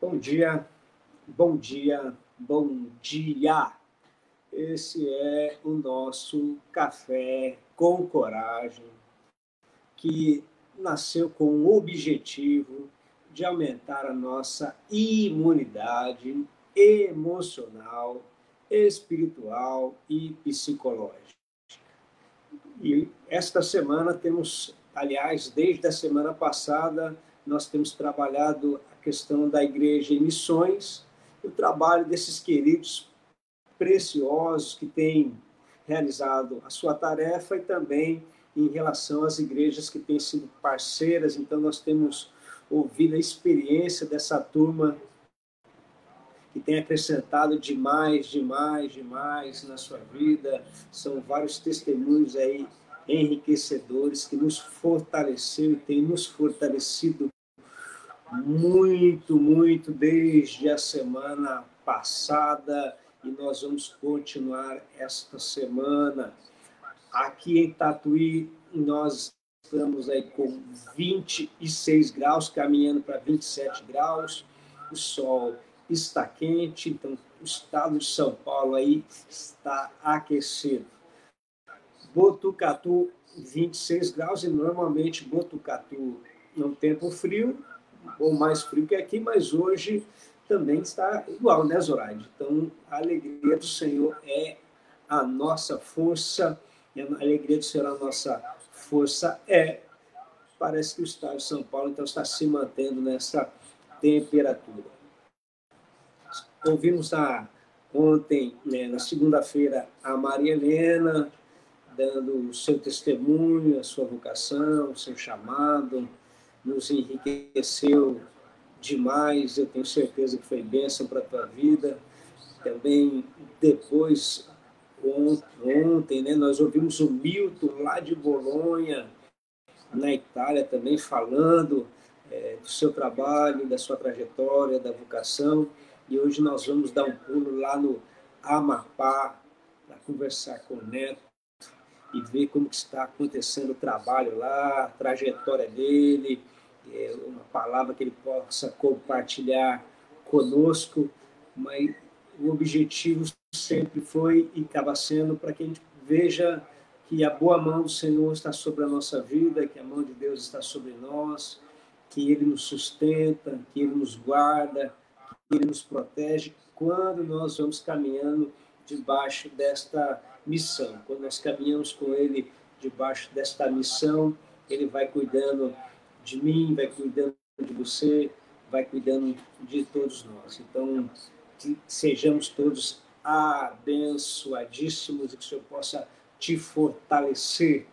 Bom dia, bom dia, bom dia. Esse é o nosso Café com Coragem, que nasceu com o objetivo de aumentar a nossa imunidade emocional, espiritual e psicológica. E esta semana temos, aliás, desde a semana passada, nós temos trabalhado a questão da igreja em missões, o trabalho desses queridos preciosos que têm realizado a sua tarefa e também em relação às igrejas que têm sido parceiras. Então, nós temos ouvido a experiência dessa turma que tem acrescentado demais na sua vida. São vários testemunhos aí enriquecedores que nos fortaleceu e tem nos fortalecido muito desde a semana passada, e nós vamos continuar esta semana. Aqui em Tatuí, nós estamos aí com 26 graus, caminhando para 27 graus, o sol está quente, então o estado de São Paulo aí está aquecido. Botucatu, 26 graus, e normalmente Botucatu é um tempo frio, ou mais frio que aqui, mas hoje também está igual, né, Zoraide? Então, a alegria do Senhor é a nossa força, e a alegria do Senhor, a nossa força é. Parece que o estado de São Paulo, então, está se mantendo nessa temperatura. Ouvimos ontem, né, na segunda-feira, a Maria Helena, dando o seu testemunho, a sua vocação, o seu chamado, nos enriqueceu demais. Eu tenho certeza que foi bênção para a tua vida. Também, depois, ontem, né, nós ouvimos o Milton, lá de Bolonha, na Itália, também falando do seu trabalho, da sua trajetória, da vocação. E hoje nós vamos dar um pulo lá no Amapá para conversar com o Neto e ver como que está acontecendo o trabalho lá, a trajetória dele, uma palavra que ele possa compartilhar conosco, mas o objetivo sempre foi e acaba sendo para que a gente veja que a boa mão do Senhor está sobre a nossa vida, que a mão de Deus está sobre nós, que Ele nos sustenta, que Ele nos guarda, que Ele nos protege quando nós vamos caminhando debaixo desta missão. Quando nós caminhamos com Ele debaixo desta missão, Ele vai cuidando de mim, vai cuidando de você, vai cuidando de todos nós. Então, que sejamos todos abençoadíssimos e que o Senhor possa te fortalecer.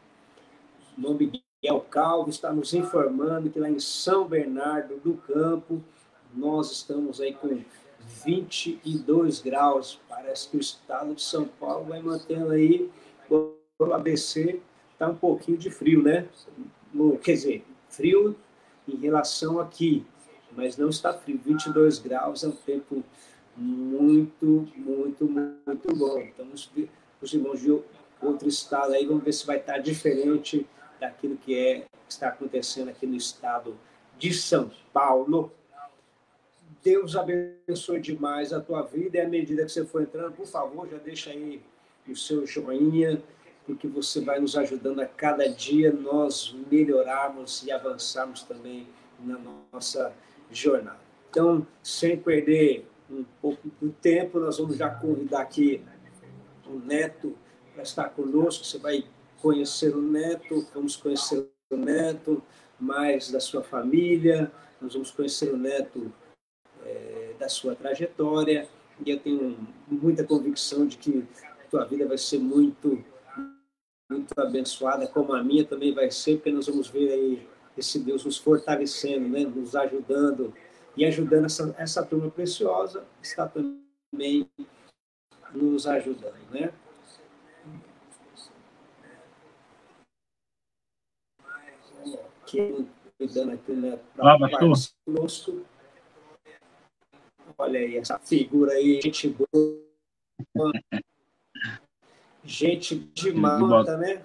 O nome de Miguel Calvo está nos informando que lá em São Bernardo do Campo, nós estamos aí com 22 graus. Parece que o estado de São Paulo vai mantendo aí, o ABC está um pouquinho de frio, né? Quer dizer, frio em relação aqui, mas não está frio. 22 graus é um tempo muito bom. Então, os irmãos de outro estado aí, vamos ver se vai estar diferente daquilo que está acontecendo aqui no estado de São Paulo. Deus abençoe demais a tua vida, e à medida que você for entrando, por favor, já deixa aí o seu joinha, porque você vai nos ajudando a cada dia nós melhorarmos e avançarmos também na nossa jornada. Então, sem perder um pouco do tempo, nós vamos já convidar aqui o Neto para estar conosco. Você vai conhecer o Neto, vamos conhecer o Neto, mais da sua família, nós vamos conhecer o Neto da sua trajetória, e eu tenho muita convicção de que a tua vida vai ser muito abençoada, como a minha também vai ser, porque nós vamos ver aí esse Deus nos fortalecendo, né, nos ajudando, e ajudando essa turma preciosa, está também nos ajudando, né? Cuidando aqui, né, para conosco. Olha aí, essa figura aí, gente boa. Gente de mata, né?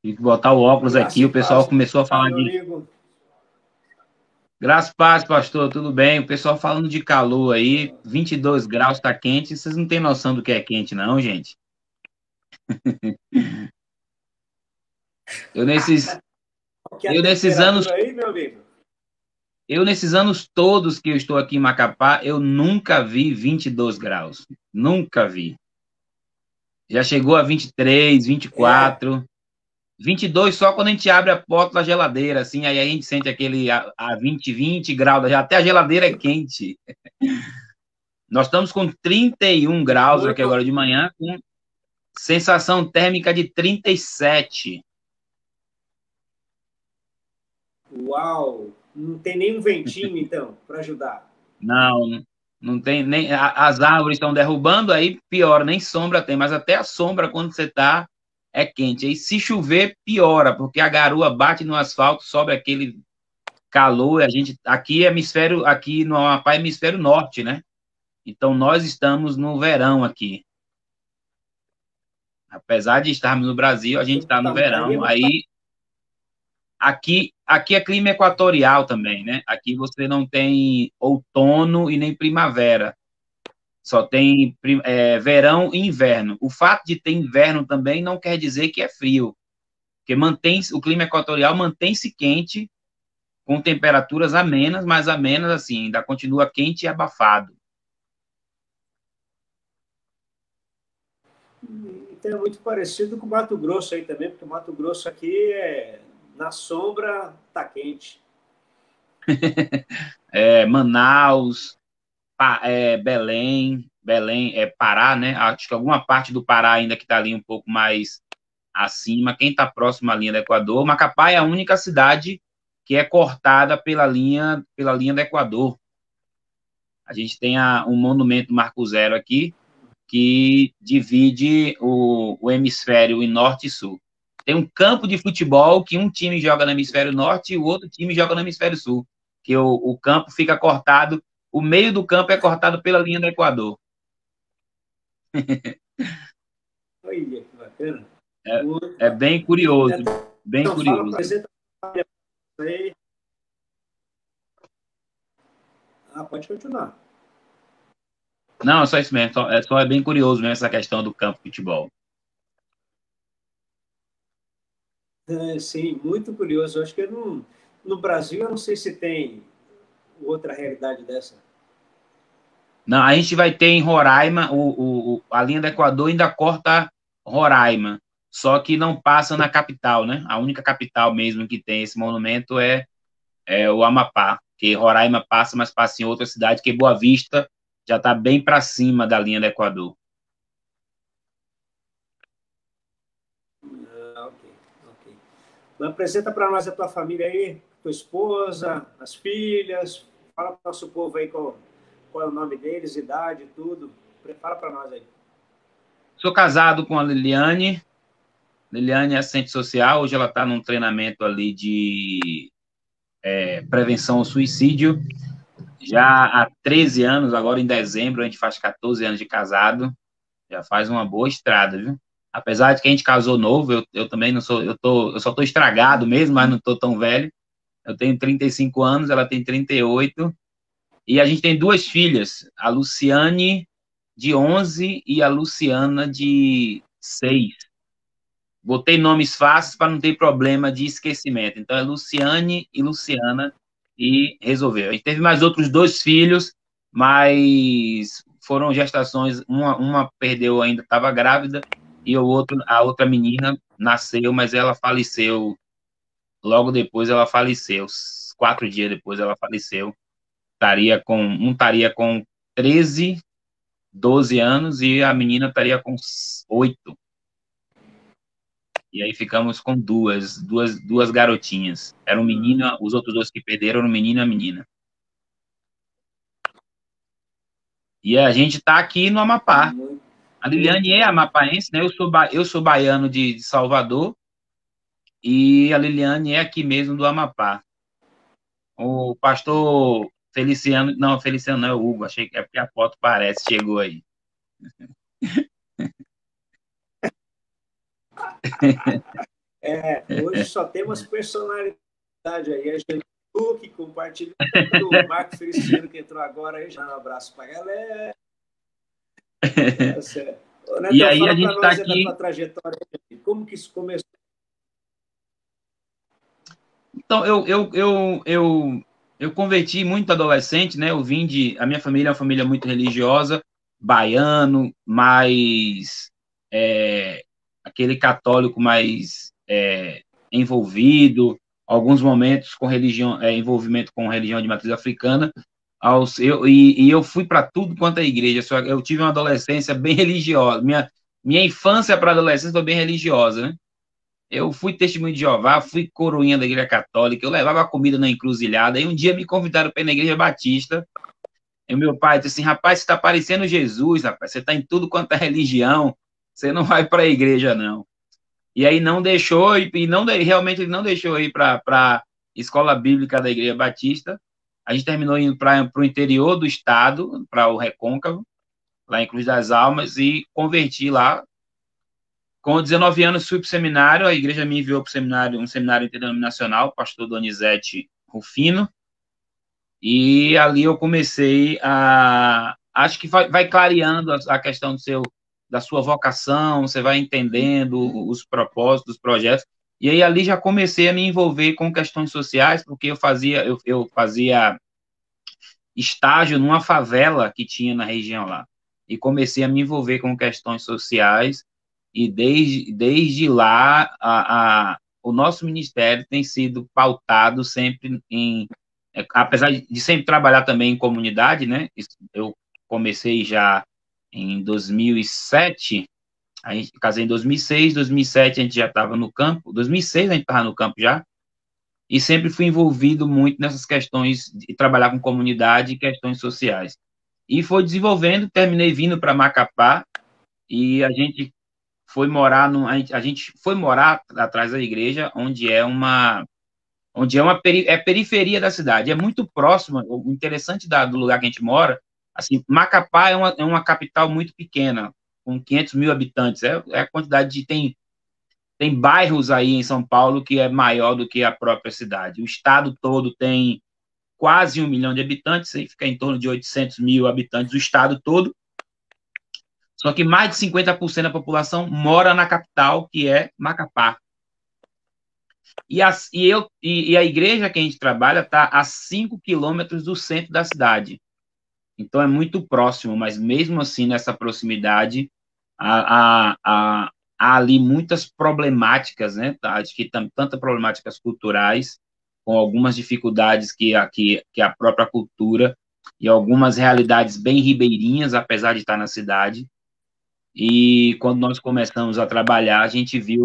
Tem que botar o óculos aqui, o pessoal começou a falar de... Amigo. Graças a paz, pastor, tudo bem? O pessoal falando de calor aí, 22 graus tá quente, vocês não têm noção do que é quente, não, gente. Eu nesses, Que é a eu nesses anos, temperatura aí, meu amigo? eu nesses anos todos que eu estou aqui em Macapá, eu nunca vi 22 graus. Nunca vi. Já chegou a 23, É, 24, 22 só quando a gente abre a porta da geladeira, assim, aí a gente sente aquele a 20 graus, já até a geladeira é quente. Nós estamos com 31 graus aqui não, agora de manhã, com sensação térmica de 37. uau, não tem nenhum ventinho, então, para ajudar. Não, não tem nem. As árvores estão derrubando, aí piora, nem sombra tem, mas até a sombra, quando você está, é quente. Aí se chover, piora, porque a garoa bate no asfalto, sobe aquele calor. A gente, aqui, hemisfério, aqui no Amapá, é hemisfério norte, né? Então nós estamos no verão aqui. Apesar de estarmos no Brasil, a gente está no Aí é verão. muito. Aí aqui é clima equatorial também, né? Aqui você não tem outono e nem primavera. Só tem verão e inverno. O fato de ter inverno também não quer dizer que é frio, porque mantém o clima equatorial mantém-se quente com temperaturas amenas, mas amenas assim, ainda continua quente e abafado. Então é muito parecido com o Mato Grosso aí também, porque o Mato Grosso aqui é na sombra tá quente. Manaus, Belém, Pará, né? Acho que alguma parte do Pará ainda que está ali um pouco mais acima. Quem está próximo à linha do Equador, Macapá é a única cidade que é cortada pela linha do Equador. A gente tem um monumento Marco Zero aqui, que divide o hemisfério em norte e sul. Tem um campo de futebol que um time joga no hemisfério norte e o outro time joga no hemisfério sul, que o campo fica cortado, o meio do campo é cortado pela linha do Equador. Olha que bacana. É, Muito é bem bacana. curioso, bem Então fala, curioso. apresenta aí. Ah, pode continuar. Não, é só isso mesmo, é bem curioso mesmo essa questão do campo de futebol. É, sim, muito curioso. Eu acho que no Brasil eu não sei se tem outra realidade dessa. Não, a gente vai ter em Roraima, a linha do Equador ainda corta Roraima, só que não passa na capital, né? A única capital mesmo que tem esse monumento é o Amapá, que Roraima passa, mas passa em outra cidade, que Boa Vista já está bem para cima da linha do Equador. Ah, ok, ok. Então, apresenta para nós a tua família aí, tua esposa, as filhas. Fala para o nosso povo aí qual é o nome deles, idade, tudo. Fala para nós aí. Sou casado com a Liliane. Liliane é assistente social, hoje ela está num treinamento ali de prevenção ao suicídio. Já há 13 anos, agora em dezembro, a gente faz 14 anos de casado. Já faz uma boa estrada, viu? Apesar de que a gente casou novo, eu também não sou, eu só tô estragado mesmo, mas não tô tão velho. Eu tenho 35 anos, ela tem 38, e a gente tem duas filhas, a Luciane, de 11, e a Luciana, de 6. Botei nomes fáceis para não ter problema de esquecimento. Então é Luciane e Luciana, e resolveu. A gente teve mais outros dois filhos, mas foram gestações, uma perdeu ainda, estava grávida, e a outra menina nasceu, mas ela faleceu logo depois, ela faleceu, 4 dias depois ela faleceu. Um estaria com 13, 12 anos e a menina estaria com 8. E aí ficamos com duas garotinhas. Era um menino, os outros dois que perderam eram um menino e a menina. E a gente está aqui no Amapá. Muito, A Liliane muito é bom. amapaense, né? Eu sou baiano de Salvador e a Liliane é aqui mesmo do Amapá. O pastor Feliciano, não, Feliciano não é o Hugo, achei que é porque a foto parece, chegou aí. É, hoje só temos personalidade aí. A gente com compartilhando. O Marco Feliciano, que entrou agora, aí já um abraço para a galera. Tá certo. Ô, Netão, E aí fala a gente para está nós da aqui. tua trajetória. Como que isso começou? Então, eu converti muito adolescente, né? Eu vim de. A minha família é uma família muito religiosa, baiano, mais. Aquele católico mais envolvido, alguns momentos com religião, envolvimento com religião de matriz africana. E eu fui para tudo quanto é igreja. Eu tive uma adolescência bem religiosa. Minha infância para adolescência foi bem religiosa, né? Eu fui testemunho de Jeová, fui coroinha da Igreja Católica, eu levava comida na encruzilhada, e um dia me convidaram para ir na Igreja Batista, e meu pai disse assim, rapaz, você está parecendo Jesus, rapaz, você está em tudo quanto é religião, você não vai para a igreja, não. E aí não deixou, e não, realmente ele não deixou ir para a escola bíblica da Igreja Batista, a gente terminou indo para o interior do estado, para o Recôncavo, lá em Cruz das Almas, e converti lá. Com 19 anos, fui para o seminário, a igreja me enviou para o seminário, um seminário interdenominacional, pastor Donizete Rufino, e ali eu comecei a... Acho que vai clareando a questão da sua vocação, você vai entendendo os propósitos, os projetos, e aí ali já comecei a me envolver com questões sociais, porque eu fazia estágio numa favela que tinha na região lá, e comecei a me envolver com questões sociais, e desde lá, o nosso ministério tem sido pautado sempre apesar de sempre trabalhar também em comunidade, né? Eu comecei já em 2007, a gente casei em 2006, 2007 a gente já estava no campo, 2006 a gente estava no campo já, e sempre fui envolvido muito nessas questões de trabalhar com comunidade e questões sociais. E foi desenvolvendo, terminei vindo para Macapá, e a gente foi morar a gente foi morar atrás da igreja, onde é periferia da cidade, é muito próximo. O interessante do lugar que a gente mora, assim, Macapá é uma capital muito pequena, com 500 mil habitantes, a quantidade tem bairros aí em São Paulo que é maior do que a própria cidade. O estado todo tem quase 1 milhão de habitantes, aí fica em torno de 800 mil habitantes o estado todo. Só que mais de 50% da população mora na capital, que é Macapá. E a igreja que a gente trabalha está a 5 quilômetros do centro da cidade. Então é muito próximo, mas mesmo assim, nessa proximidade, há ali muitas problemáticas, né? Acho que tantas problemáticas culturais, com algumas dificuldades que a própria cultura e algumas realidades bem ribeirinhas, apesar de estar na cidade. E quando nós começamos a trabalhar, a gente teve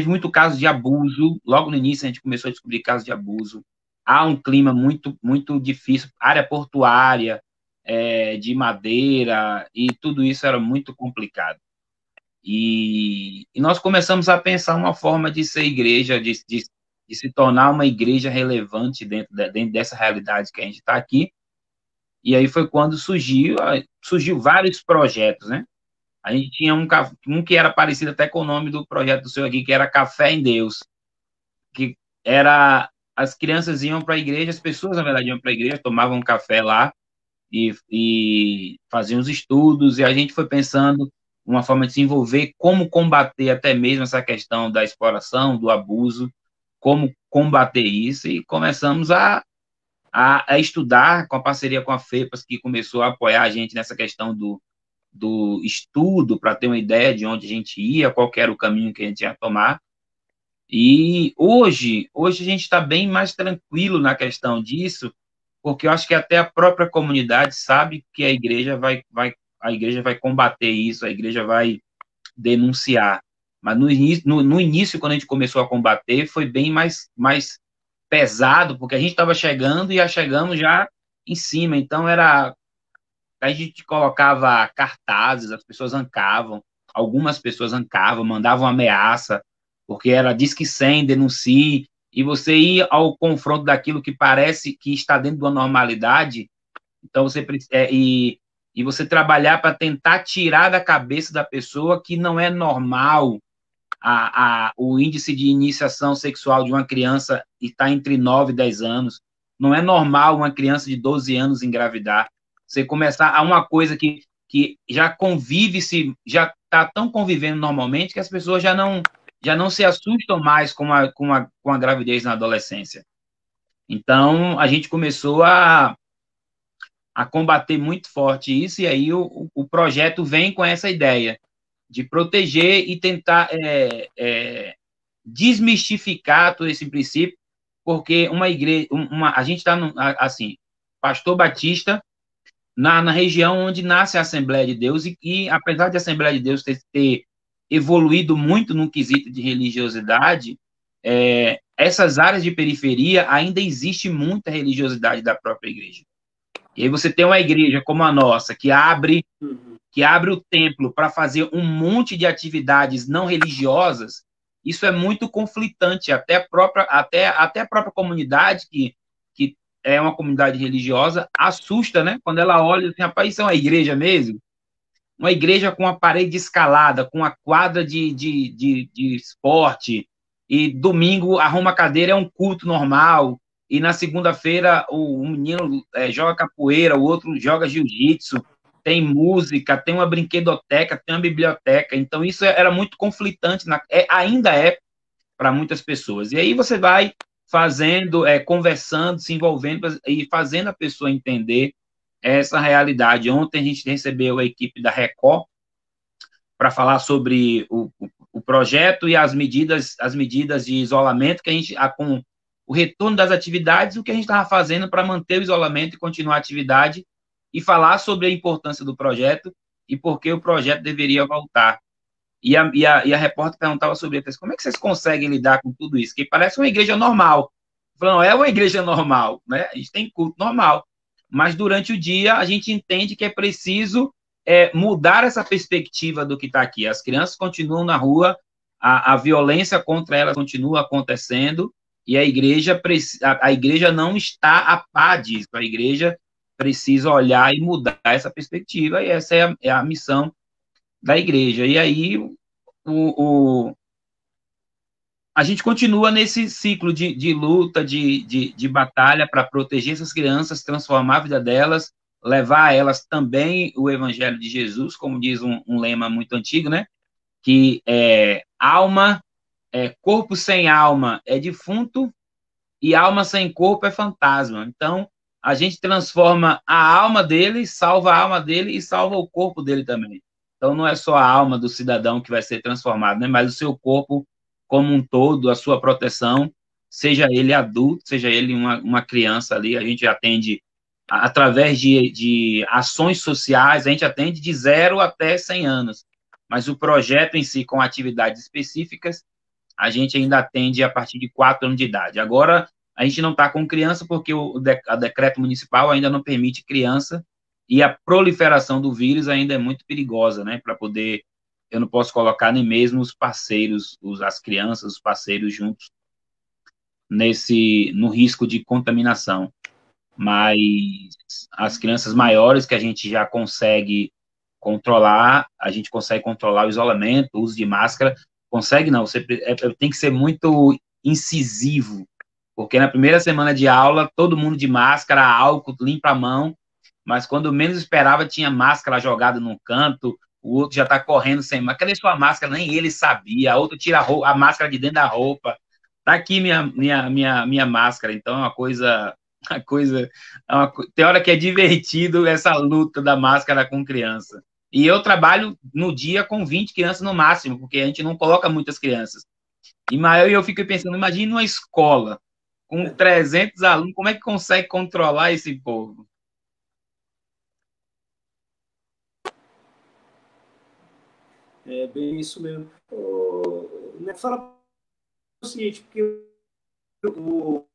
muito caso de abuso. Logo no início a gente começou a descobrir casos de abuso. Há um clima muito muito difícil, área portuária, de madeira, e tudo isso era muito complicado. E nós começamos a pensar uma forma de ser igreja, de se tornar uma igreja relevante dentro dessa realidade que a gente está aqui. E aí foi quando surgiu vários projetos, né? A gente tinha um que era parecido até com o nome do projeto do seu aqui, que era Café em Deus, que era as crianças iam para a igreja, as pessoas, na verdade, iam para a igreja, tomavam um café lá e faziam os estudos, e a gente foi pensando uma forma de se envolver, como combater até mesmo essa questão da exploração, do abuso, como combater isso, e começamos a estudar com a parceria com a FEPAS, que começou a apoiar a gente nessa questão do estudo, para ter uma ideia de onde a gente ia, qual era o caminho que a gente ia tomar. E hoje a gente está bem mais tranquilo na questão disso, porque eu acho que até a própria comunidade sabe que a igreja vai combater isso, a igreja vai denunciar. Mas no início, quando a gente começou a combater, foi bem mais pesado, porque a gente estava chegando e já chegamos já em cima, então a gente colocava cartazes, as pessoas ancavam, algumas pessoas ancavam, mandavam ameaça, porque era Disque 100, denuncie, e você ir ao confronto daquilo que parece que está dentro de uma normalidade, então e você trabalhar para tentar tirar da cabeça da pessoa que não é normal o índice de iniciação sexual de uma criança está entre 9 e 10 anos. Não é normal uma criança de 12 anos engravidar. Você começar a uma coisa que já convive-se, já está tão convivendo normalmente que as pessoas já não se assustam mais com a gravidez na adolescência. Então, a gente começou a combater muito forte isso, e aí o projeto vem com essa ideia de proteger e tentar desmistificar todo esse princípio, porque uma igreja, a gente está assim, Pastor Batista, na região onde nasce a Assembleia de Deus, e apesar de a Assembleia de Deus ter evoluído muito no quesito de religiosidade, essas áreas de periferia ainda existe muita religiosidade da própria igreja. E aí você tem uma igreja como a nossa, que abre o templo para fazer um monte de atividades não religiosas. Isso é muito conflitante, até a própria comunidade, que é uma comunidade religiosa, assusta, né? Quando ela olha assim, rapaz, isso é uma igreja mesmo? Uma igreja com a parede escalada, com a quadra de esporte, e domingo arruma cadeira, é um culto normal, e na segunda-feira o menino joga capoeira, o outro joga jiu-jitsu, tem música, tem uma brinquedoteca, tem uma biblioteca. Então isso era muito conflitante, ainda é para muitas pessoas. E aí você vai fazendo, conversando, se envolvendo e fazendo a pessoa entender essa realidade. Ontem a gente recebeu a equipe da Record para falar sobre o projeto e as medidas de isolamento que a gente, com o retorno das atividades, o que a gente estava fazendo para manter o isolamento e continuar a atividade, e falar sobre a importância do projeto e por que o projeto deveria voltar. E a repórter perguntava sobre isso, como é que vocês conseguem lidar com tudo isso? Que parece uma igreja normal. Falando, é uma igreja normal, né? A gente tem culto normal. Mas durante o dia a gente entende que é preciso mudar essa perspectiva do que está aqui. As crianças continuam na rua, a violência contra elas continua acontecendo, e a igreja não está a par disso. A igreja precisa olhar e mudar essa perspectiva, e essa é a missão da igreja. E aí a gente continua nesse ciclo de luta, de batalha para proteger essas crianças, transformar a vida delas, levar a elas também o evangelho de Jesus, como diz um lema muito antigo, né? Que corpo sem alma é defunto, e alma sem corpo é fantasma. Então, a gente transforma a alma dele, salva a alma dele e salva o corpo dele também. Então, não é só a alma do cidadão que vai ser transformada, né? Mas o seu corpo como um todo, a sua proteção, seja ele adulto, seja ele uma criança ali. A gente atende através de ações sociais, a gente atende de 0 até 100 anos. Mas o projeto em si, com atividades específicas, a gente ainda atende a partir de 4 anos de idade. Agora, a gente não está com criança porque o decreto municipal ainda não permite criança, e a proliferação do vírus ainda é muito perigosa, né? Para poder, eu não posso colocar nem mesmo os parceiros, as crianças, os parceiros juntos no risco de contaminação. Mas as crianças maiores que a gente já consegue controlar, a gente consegue controlar o isolamento, o uso de máscara. Consegue não, você tem que ser muito incisivo, porque na primeira semana de aula, todo mundo de máscara, álcool, limpa a mão, mas quando menos esperava, tinha máscara jogada num canto, o outro já está correndo sem máscara. Cadê sua máscara? Nem ele sabia. A outra tira a máscara de dentro da roupa. Tá aqui minha máscara. Então é uma coisa tem hora que é divertido essa luta da máscara com criança. E eu trabalho no dia com 20 crianças no máximo, porque a gente não coloca muitas crianças. E eu fico pensando, imagine uma escola com 300 alunos, como é que consegue controlar esse povo? É bem isso mesmo. Fala o seguinte, porque o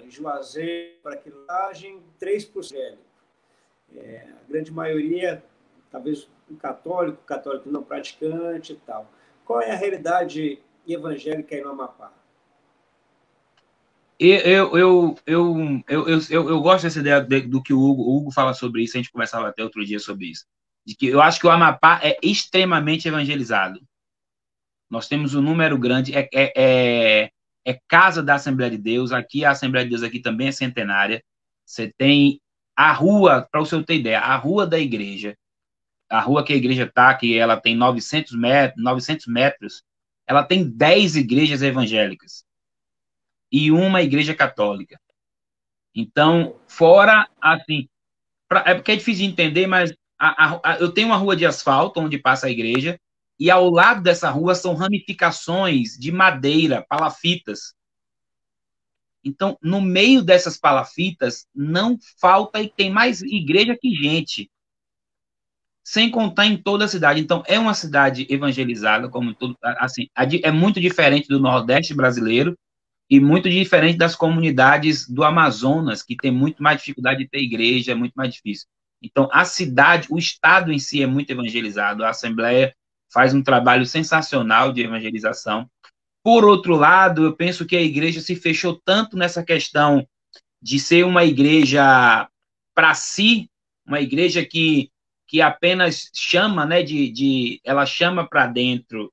Juazeiro, para quilagem, 3%. A grande maioria, talvez um católico não praticante e tal. Qual é a realidade evangélica aí no Amapá? Eu gosto dessa ideia do que o Hugo fala sobre isso, a gente conversava até outro dia sobre isso, de que eu acho que o Amapá é extremamente evangelizado. Nós temos um número grande, é casa da Assembleia de Deus, aqui a Assembleia de Deus aqui também é centenária. Você tem a rua, para o senhor ter ideia, a rua da igreja, a rua que a igreja está, que ela tem 900 metros, ela tem 10 igrejas evangélicas e uma igreja católica. Então, fora, assim, é porque é difícil de entender, mas eu tenho uma rua de asfalto onde passa a igreja, e ao lado dessa rua são ramificações de madeira, palafitas. Então, no meio dessas palafitas, não falta, e tem mais igreja que gente, sem contar em toda a cidade. Então, é uma cidade evangelizada, como tudo, assim, é muito diferente do Nordeste brasileiro e muito diferente das comunidades do Amazonas, que tem muito mais dificuldade de ter igreja, é muito mais difícil. Então, a cidade, o estado em si é muito evangelizado, a Assembleia faz um trabalho sensacional de evangelização. Por outro lado, eu penso que a igreja se fechou tanto nessa questão de ser uma igreja para si, uma igreja que apenas chama, né, ela chama para dentro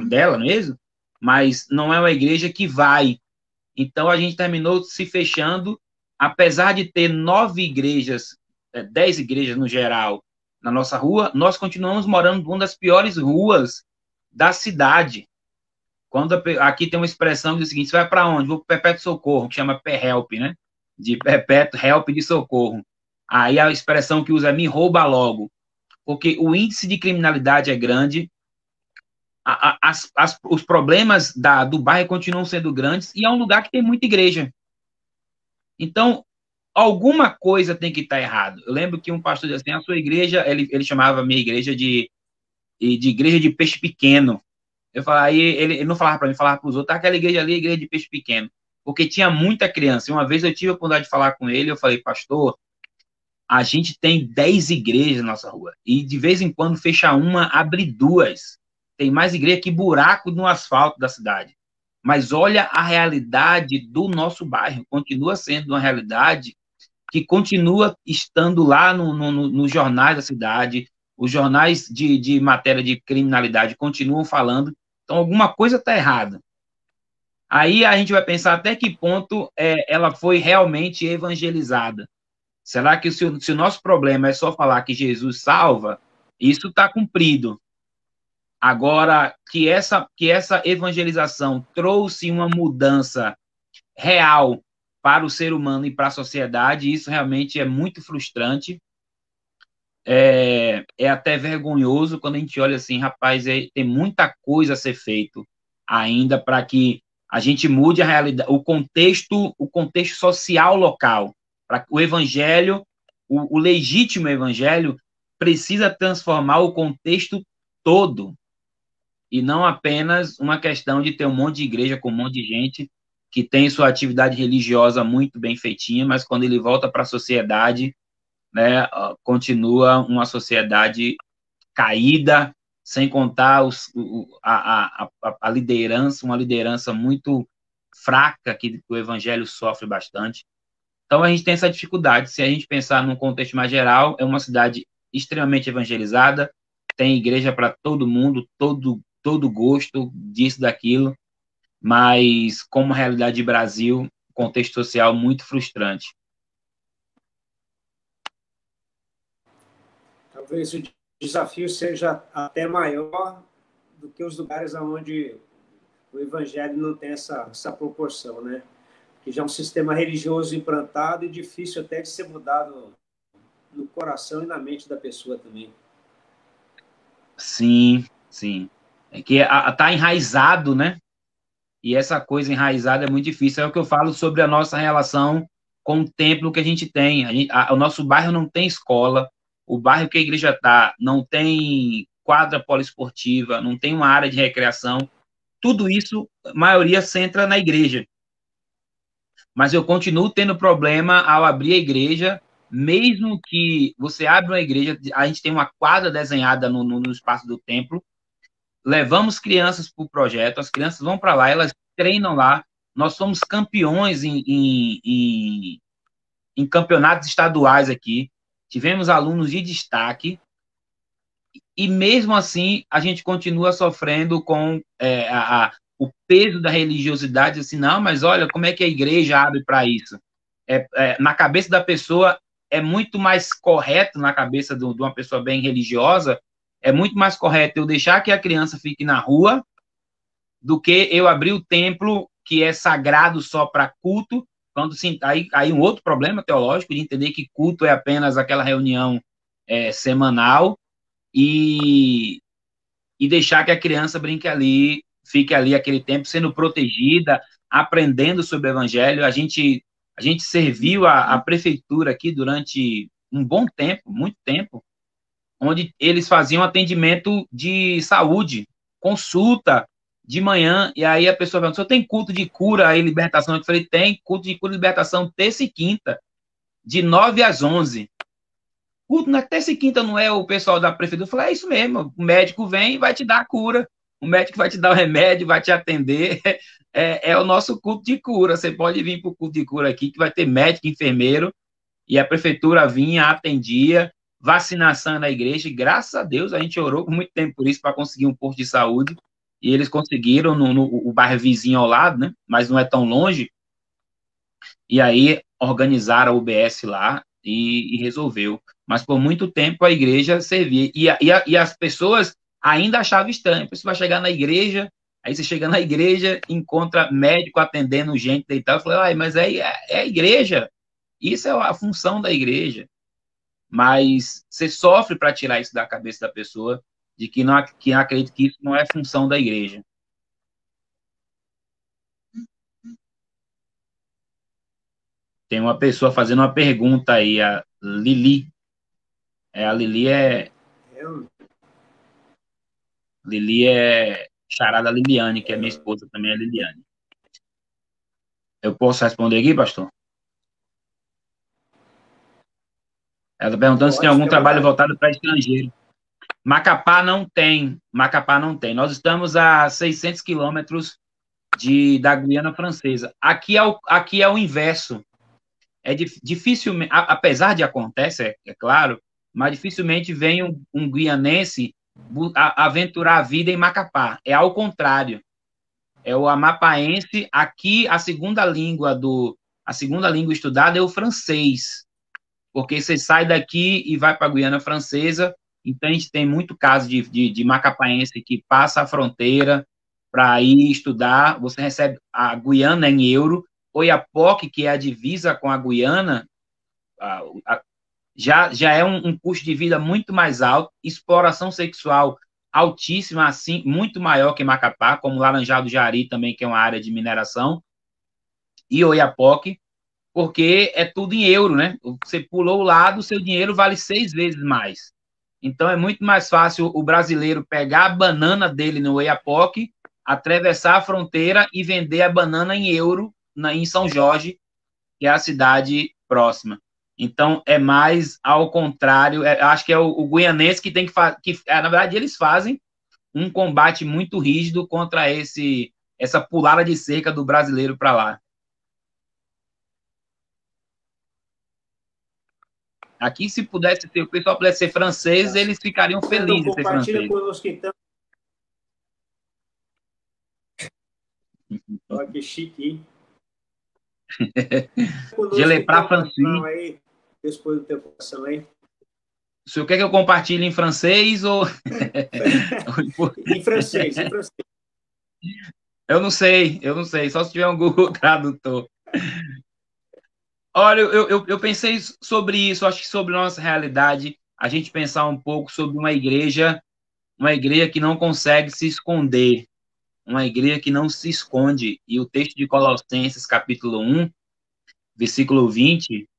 dela mesmo, mas não é uma igreja que vai. Então a gente terminou se fechando, apesar de ter 9 igrejas, 10 igrejas no geral na nossa rua, nós continuamos morando numa das piores ruas da cidade. Quando aqui tem uma expressão que diz o seguinte: você vai para onde? Vou para Perpétuo Socorro, que chama Perhelp, né? De Perpétuo Help de socorro. Aí a expressão que usa é me rouba logo, porque o índice de criminalidade é grande, os problemas do bairro continuam sendo grandes, e é um lugar que tem muita igreja. Então, alguma coisa tem que estar errado. Eu lembro que um pastor disse assim: a sua igreja, ele chamava a minha igreja de igreja de peixe pequeno. Eu falei, aí ele não falava para mim, falava para os outros: aquela igreja ali é igreja de peixe pequeno, porque tinha muita criança. E uma vez eu tive a oportunidade de falar com ele, eu falei: pastor, a gente tem 10 igrejas na nossa rua, e de vez em quando fecha uma, abre 2. Tem mais igreja que buraco no asfalto da cidade. Mas olha a realidade do nosso bairro, continua sendo uma realidade que continua estando lá nos jornais da cidade, os jornais de matéria de criminalidade continuam falando. Então, alguma coisa está errada. Aí a gente vai pensar até que ponto ela foi realmente evangelizada. Será que se o nosso problema é só falar que Jesus salva, isso está cumprido. Agora, que essa evangelização trouxe uma mudança real para o ser humano e para a sociedade, isso realmente é muito frustrante. É até vergonhoso quando a gente olha assim: rapaz, tem muita coisa a ser feito ainda para que a gente mude a realidade, o contexto social local, para o evangelho, o legítimo evangelho precisa transformar o contexto todo, e não apenas uma questão de ter um monte de igreja com um monte de gente que tem sua atividade religiosa muito bem feitinha, mas quando ele volta para a sociedade, né, continua uma sociedade caída, sem contar a liderança, uma liderança muito fraca que o evangelho sofre bastante. Então a gente tem essa dificuldade. Se a gente pensar num contexto mais geral, é uma cidade extremamente evangelizada, tem igreja para todo mundo, todo gosto disso, daquilo, mas como realidade de Brasil, contexto social muito frustrante. Talvez o desafio seja até maior do que os lugares onde o evangelho não tem essa proporção, né? Que já é um sistema religioso implantado e difícil até de ser mudado no coração e na mente da pessoa também. Sim, sim. É que tá enraizado, né? E essa coisa enraizada é muito difícil. É o que eu falo sobre a nossa relação com o templo que a gente tem. O nosso bairro não tem escola, o bairro que a igreja está não tem quadra poliesportiva, não tem uma área de recreação. Tudo isso, a maioria, centra na igreja. Mas eu continuo tendo problema ao abrir a igreja, mesmo que você abra uma igreja, a gente tem uma quadra desenhada no espaço do templo, levamos crianças para o projeto, as crianças vão para lá, elas treinam lá, nós somos campeões em campeonatos estaduais aqui, tivemos alunos de destaque, e mesmo assim a gente continua sofrendo com o peso da religiosidade, assim, não, mas olha, como é que a igreja abre para isso? Na cabeça da pessoa, é muito mais correto, na cabeça de uma pessoa bem religiosa, é muito mais correto eu deixar que a criança fique na rua do que eu abrir o templo, que é sagrado só para culto, quando sim, aí um outro problema teológico de entender que culto é apenas aquela reunião semanal e deixar que a criança brinque ali, fique ali aquele tempo sendo protegida, aprendendo sobre o evangelho. A gente serviu a prefeitura aqui durante um bom tempo, muito tempo, onde eles faziam atendimento de saúde, consulta de manhã, e aí a pessoa pergunta, tem culto de cura e libertação? Eu falei, tem culto de cura e libertação terça e quinta, de 9 às 11. Culto na terça e quinta não é o pessoal da prefeitura? Eu falei, é isso mesmo, o médico vem e vai te dar a cura, o médico vai te dar o remédio, vai te atender, é o nosso culto de cura. Você pode vir para o culto de cura aqui, que vai ter médico, enfermeiro, e a prefeitura vinha, atendia, vacinação na igreja, e graças a Deus a gente orou por muito tempo por isso, para conseguir um posto de saúde, e eles conseguiram no bairro vizinho ao lado, né? Mas não é tão longe, e aí organizaram a UBS lá e resolveu. Mas por muito tempo a igreja servia, e as pessoas ainda achavam estranho. Você vai chegar na igreja, aí você chega na igreja, encontra médico atendendo gente deitada, eu falei, mas é a igreja, isso é a função da igreja. Mas você sofre para tirar isso da cabeça da pessoa, de que não acredita que isso não é função da igreja. Tem uma pessoa fazendo uma pergunta aí, a Lili. A Lili é charada Liliane, que é minha esposa também, é Liliane. Eu posso responder aqui, pastor? Ela está perguntando se tem algum trabalho voltado para estrangeiro. Macapá não tem. Nós estamos a 600 quilômetros da Guiana Francesa. Aqui é o inverso. Dificilmente, apesar de acontecer, é claro, mas dificilmente vem um guianense aventurar a vida em Macapá. É ao contrário. É o amapaense. Aqui a segunda língua estudada é o francês, porque você sai daqui e vai para a Guiana Francesa. Então a gente tem muito caso de macapaense que passa a fronteira para ir estudar. Você recebe a Guiana em euro. Oiapoque, que é a divisa com a Guiana, já é um custo de vida muito mais alto, exploração sexual altíssima, assim, muito maior que Macapá, como Laranjal do Jari também, que é uma área de mineração, e Oiapoque, porque é tudo em euro, né? Você pulou o lado, o seu dinheiro vale 6 vezes mais. Então é muito mais fácil o brasileiro pegar a banana dele no Oiapoque, atravessar a fronteira e vender a banana em euro em São Jorge, que é a cidade próxima. Então, é mais ao contrário, acho que é o guianense que tem que fazer, na verdade, eles fazem um combate muito rígido contra essa pulada de cerca do brasileiro para lá. Aqui, se o pessoal pudesse ser francês, eles ficariam felizes de ser francês. Conosco, então. Olha que chique, hein? Gelei para francês. Depois do teu coração aí. O senhor quer que eu compartilhe em francês ou... Em francês. Eu não sei, só se tiver um Google Tradutor. Olha, eu pensei sobre isso, acho que sobre nossa realidade, a gente pensar um pouco sobre uma igreja que não consegue se esconder, uma igreja que não se esconde. E o texto de Colossenses, capítulo 1, versículo 20,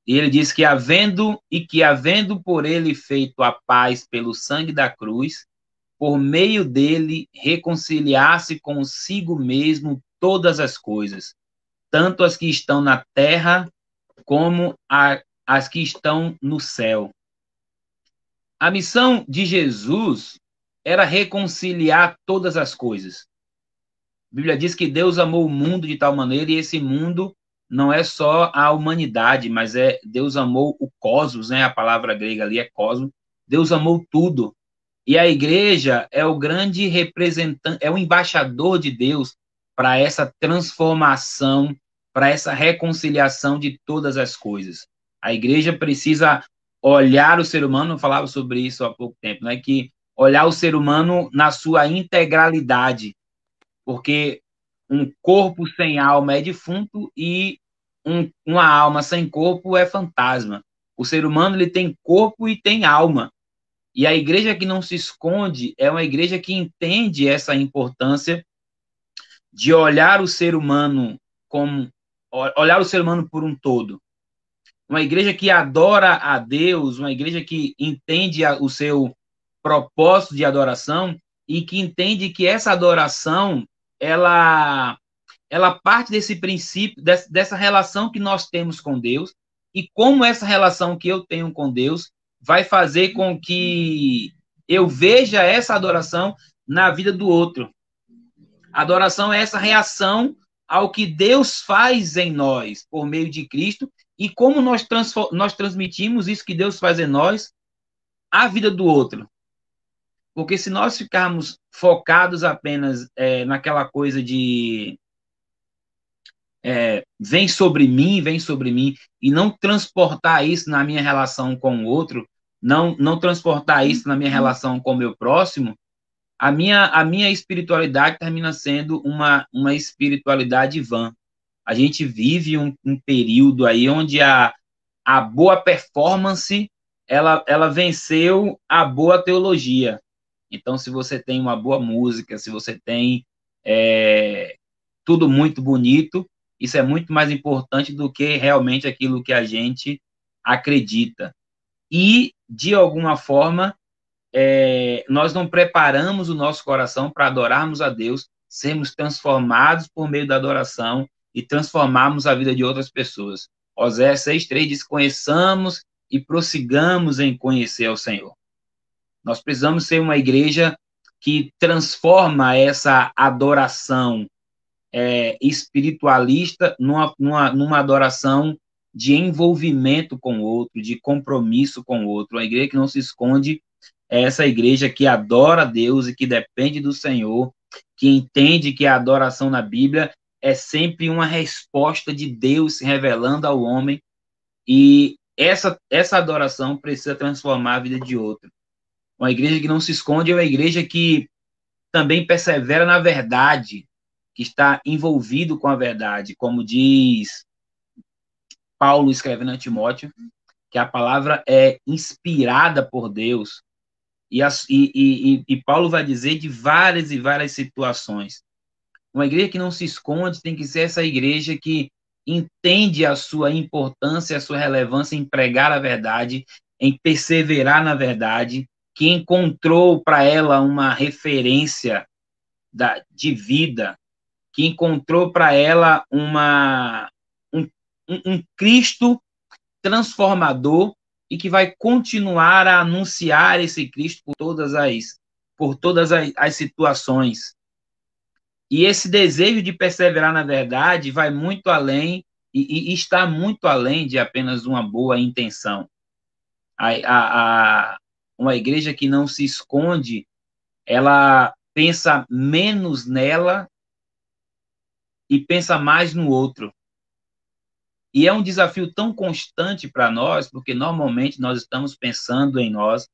ele diz que havendo por ele feito a paz pelo sangue da cruz, por meio dele reconciliar-se consigo mesmo todas as coisas, tanto as que estão na terra como as que estão no céu. A missão de Jesus era reconciliar todas as coisas. A Bíblia diz que Deus amou o mundo de tal maneira, e esse mundo não é só a humanidade, mas Deus amou o cosmos, né? A palavra grega ali é cosmos. Deus amou tudo. E a igreja é o grande representante, é o embaixador de Deus para essa transformação, para essa reconciliação de todas as coisas. A igreja precisa olhar o ser humano, eu falava sobre isso há pouco tempo, né? Que olhar o ser humano na sua integralidade, porque um corpo sem alma é defunto e uma alma sem corpo é fantasma. O ser humano ele tem corpo e tem alma. E a igreja que não se esconde é uma igreja que entende essa importância de olhar o ser humano como olhar o ser humano por um todo. Uma igreja que adora a Deus, uma igreja que entende o seu propósito de adoração e que entende que essa adoração ela parte desse princípio, dessa relação que nós temos com Deus, e como essa relação que eu tenho com Deus vai fazer com que eu veja essa adoração na vida do outro. A adoração é essa reação ao que Deus faz em nós, por meio de Cristo, e como nós transmitimos isso que Deus faz em nós à vida do outro. Porque se nós ficarmos focados apenas naquela coisa de vem sobre mim, e não transportar isso na minha relação com o outro, não transportar isso na minha relação com o meu próximo, a minha espiritualidade termina sendo uma espiritualidade vã. A gente vive um período aí onde a boa performance ela venceu a boa teologia. Então, se você tem uma boa música, se você tem tudo muito bonito, isso é muito mais importante do que realmente aquilo que a gente acredita. E, de alguma forma, nós não preparamos o nosso coração para adorarmos a Deus, sermos transformados por meio da adoração e transformarmos a vida de outras pessoas. Oséias 6,3 diz: conheçamos e prossigamos em conhecer ao Senhor. Nós precisamos ser uma igreja que transforma essa adoração espiritualista numa adoração de envolvimento com o outro, de compromisso com o outro. Uma igreja que não se esconde é essa igreja que adora a Deus e que depende do Senhor, que entende que a adoração na Bíblia é sempre uma resposta de Deus se revelando ao homem, e essa adoração precisa transformar a vida de outro. Uma igreja que não se esconde é uma igreja que também persevera na verdade, que está envolvido com a verdade, como diz Paulo escrevendo a Timóteo, que a palavra é inspirada por Deus, e Paulo vai dizer de várias e várias situações. Uma igreja que não se esconde tem que ser essa igreja que entende a sua importância, a sua relevância em pregar a verdade, em perseverar na verdade, que encontrou para ela uma referência de vida, que encontrou para ela um Cristo transformador e que vai continuar a anunciar esse Cristo por todas as situações. E esse desejo de perseverar na verdade vai muito além e está muito além de apenas uma boa intenção. Uma igreja que não se esconde, ela pensa menos nela e pensa mais no outro. E é um desafio tão constante para nós, porque normalmente nós estamos pensando em nós.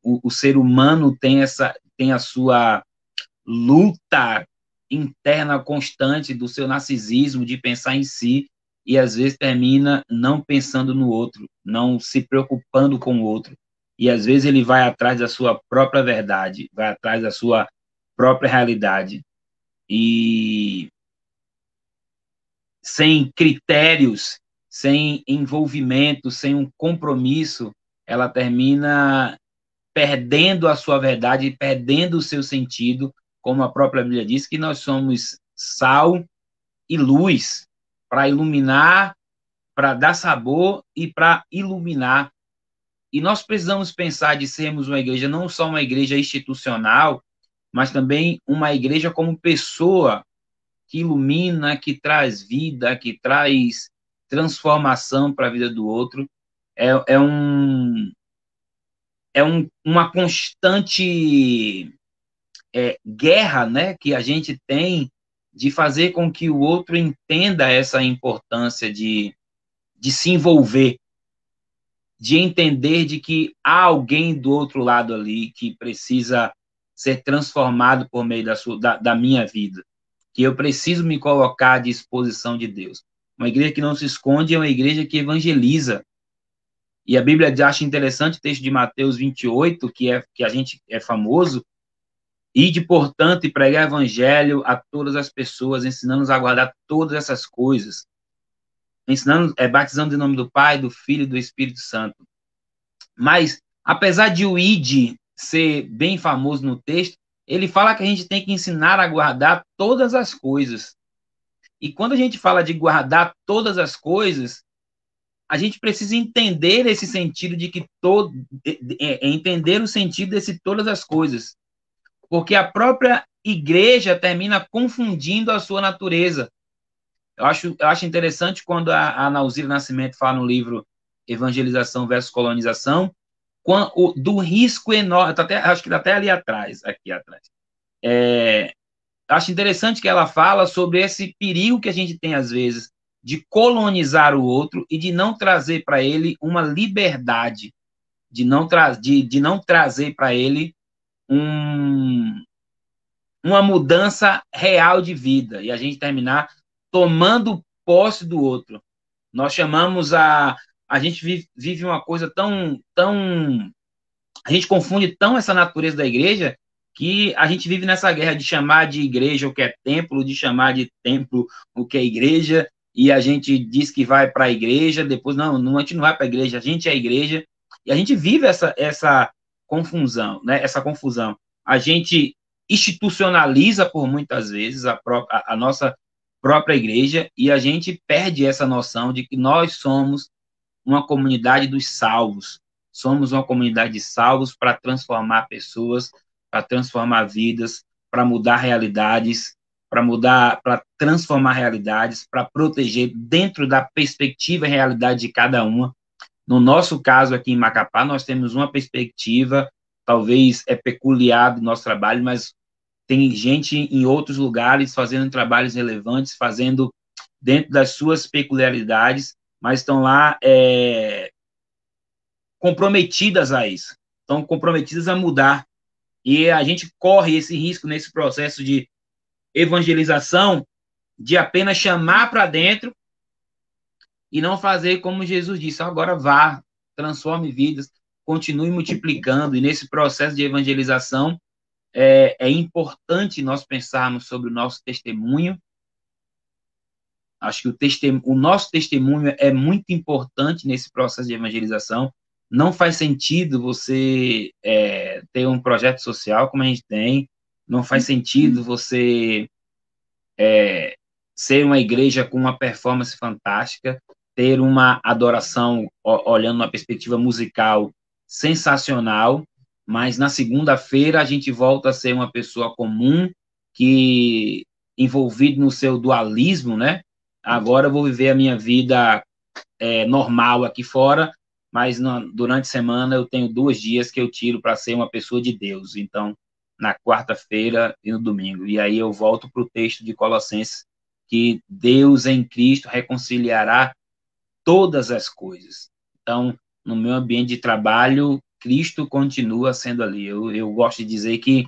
O ser humano tem a sua luta interna constante do seu narcisismo, de pensar em si, e às vezes termina não pensando no outro, não se preocupando com o outro. E às vezes ele vai atrás da sua própria verdade, vai atrás da sua própria realidade. E sem critérios, sem envolvimento, sem um compromisso, ela termina perdendo a sua verdade, perdendo o seu sentido, como a própria Bíblia diz, que nós somos sal e luz para iluminar, para dar sabor e para iluminar. E nós precisamos pensar de sermos uma igreja, não só uma igreja institucional, mas também uma igreja como pessoa, que ilumina, que traz vida, que traz transformação para a vida do outro. É uma constante guerra, né, que a gente tem de fazer com que o outro entenda essa importância de se envolver, de entender de que há alguém do outro lado ali que precisa ser transformado por meio da minha vida, que eu preciso me colocar à disposição de Deus. Uma igreja que não se esconde é uma igreja que evangeliza. E a Bíblia acha interessante o texto de Mateus 28, que a gente é famoso: ide, portanto, e pregar o evangelho a todas as pessoas, ensinando-os a guardar todas essas coisas, ensinando, batizando em nome do Pai, do Filho e do Espírito Santo. Mas, apesar de o ide ser bem famoso no texto, ele fala que a gente tem que ensinar a guardar todas as coisas. E quando a gente fala de guardar todas as coisas, a gente precisa entender esse sentido de que entender o sentido desse todas as coisas. Porque a própria igreja termina confundindo a sua natureza. Eu acho interessante quando a Nauzira Nascimento fala no livro Evangelização versus Colonização, do risco enorme, acho que está até ali atrás, aqui atrás. Acho interessante que ela fala sobre esse perigo que a gente tem, às vezes, de colonizar o outro e de não trazer para ele uma liberdade, de não trazer para ele uma mudança real de vida, e a gente terminar tomando posse do outro. Nós chamamos a gente vive uma coisa tão, a gente confunde tão essa natureza da igreja, que a gente vive nessa guerra de chamar de igreja o que é templo, de chamar de templo o que é igreja, e a gente diz que vai para a igreja, depois, não, a gente não vai para a igreja, a gente é a igreja, e a gente vive essa confusão, né? Essa confusão. A gente institucionaliza, por muitas vezes, a nossa própria igreja, e a gente perde essa noção de que nós somos uma comunidade dos salvos, somos uma comunidade de salvos para transformar pessoas, para transformar vidas, para mudar realidades, para transformar realidades, para proteger dentro da perspectiva e realidade de cada uma. No nosso caso aqui em Macapá, nós temos uma perspectiva, talvez é peculiar do nosso trabalho, mas tem gente em outros lugares fazendo trabalhos relevantes, fazendo dentro das suas peculiaridades, mas estão lá comprometidas a isso, estão comprometidas a mudar. E a gente corre esse risco nesse processo de evangelização, de apenas chamar para dentro e não fazer como Jesus disse: agora vá, transforme vidas, continue multiplicando. E nesse processo de evangelização, é importante nós pensarmos sobre o nosso testemunho. Acho que o nosso testemunho é muito importante nesse processo de evangelização. Não faz sentido você ter um projeto social como a gente tem, não faz sentido você ser uma igreja com uma performance fantástica, ter uma adoração olhando uma perspectiva musical sensacional, mas na segunda-feira a gente volta a ser uma pessoa comum, que envolvido no seu dualismo, né? Agora eu vou viver a minha vida normal aqui fora, mas durante a semana eu tenho 2 dias que eu tiro para ser uma pessoa de Deus. Então, na quarta-feira e no domingo. E aí eu volto para o texto de Colossenses, que Deus em Cristo reconciliará todas as coisas. Então, no meu ambiente de trabalho, Cristo continua sendo ali. Eu gosto de dizer que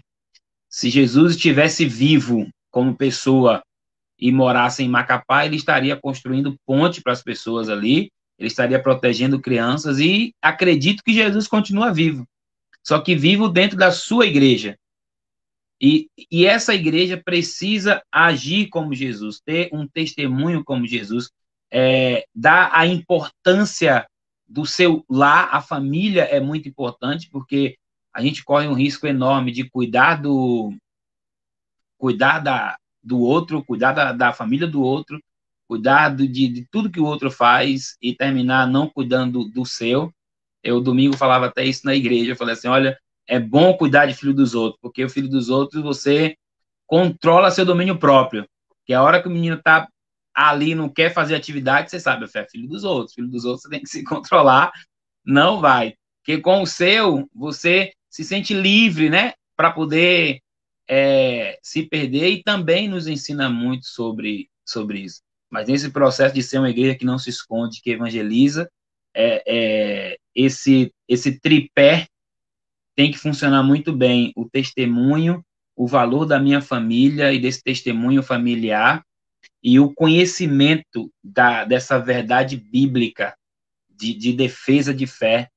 se Jesus estivesse vivo como pessoa e morasse em Macapá, ele estaria construindo ponte para as pessoas ali, ele estaria protegendo crianças, e acredito que Jesus continua vivo, só que vivo dentro da sua igreja. E essa igreja precisa agir como Jesus, ter um testemunho como Jesus, dar a importância do seu lar. A família é muito importante, porque a gente corre um risco enorme de cuidar do outro, cuidar da família do outro, cuidar de tudo que o outro faz e terminar não cuidando do seu. Eu, domingo, falava até isso na igreja, eu falei assim: olha, é bom cuidar de filho dos outros, porque o filho dos outros você controla seu domínio próprio, que a hora que o menino está ali, não quer fazer atividade, você sabe, é filho dos outros você tem que se controlar, não vai. que com o seu, você se sente livre, né? Para poder se perder, e também nos ensina muito sobre isso. Mas nesse processo de ser uma igreja que não se esconde, que evangeliza, esse tripé tem que funcionar muito bem: o testemunho, o valor da minha família e desse testemunho familiar, e o conhecimento dessa verdade bíblica de defesa de fé,